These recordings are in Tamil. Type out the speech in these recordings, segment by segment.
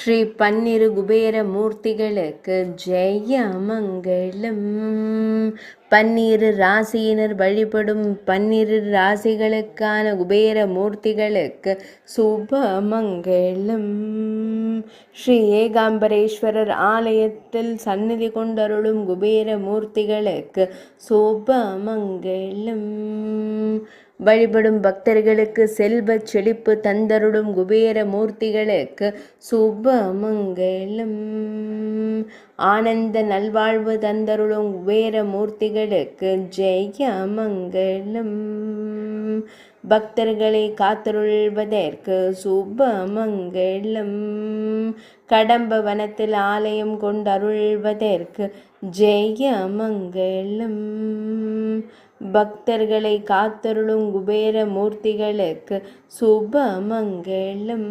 ஸ்ரீ பன்னிரு குபேர மூர்த்திகளுக்கு ஜெய மங்களம். பன்னிரு ராசியினர் வழிபடும் பன்னிரு ராசிகளுக்கான குபேர மூர்த்திகளுக்கு சுப மங்களம். ஸ்ரீ ஏகாம்பரேஸ்வரர் ஆலயத்தில் சந்நிதி கொண்டருளும் குபேர மூர்த்திகளுக்கு சுப மங்களம். வழிபடும் பக்தர்களுக்கு செல்வ செழிப்பு தந்தருளும் குபேர மூர்த்திகளுக்கு சுப மங்களம். ஆனந்த நல்வாழ்வு தந்தருளும் குபேர மூர்த்திகளுக்கு ஜெய மங்களம். பக்தர்களை காத்தருள்வதற்கு சுப மங்களம். கடம்ப வனத்தில் ஆலயம் கொண்டருள்வதற்கு ஜெய மங்களம். பக்தர்களை காத்தருளும் குபேர மூர்த்திகளுக்கு சுப மங்களம்.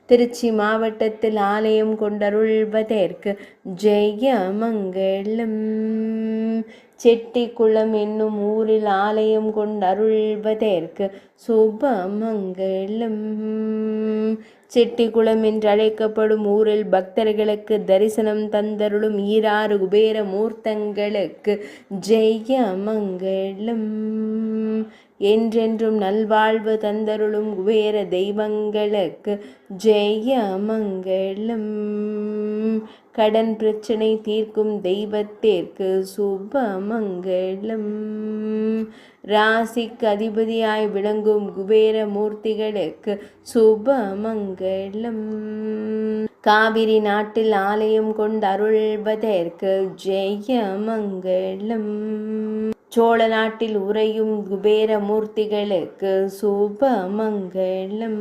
திருச்சி மாவட்டத்தில் ஆலயம் கொண்டருள்வதற்கு ஜெய மங்களம். செட்டிக்குளம் என்னும் ஊரில் ஆலயம் கொண்டருள்வதற்கு சுப மங்களம். செட்டிக்குளம் என்று அழைக்கப்படும் ஊரில் பக்தர்களுக்கு தரிசனம் தந்தருளும் ஈராறு குபேர மூர்த்தங்களுக்கு ஜெய மங்களம். என்றென்றும் நல்வாழ்வு தந்தருளும் குபேர தெய்வங்களுக்கு ஜெய மங்களம். கடன் பிரச்சனை தீர்க்கும் தெய்வத்திற்கு சுப மங்களம். ராசிக்கு அதிபதியாய் விளங்கும் குபேர மூர்த்திகளுக்கு சுப மங்களம். காவிரி நாட்டில் ஆலயம் கொண்டு அருள்வதற்கு ஜெய மங்களம். சோழ நாட்டில் உறையும் குபேர மூர்த்திகளுக்கு சுப மங்களம்.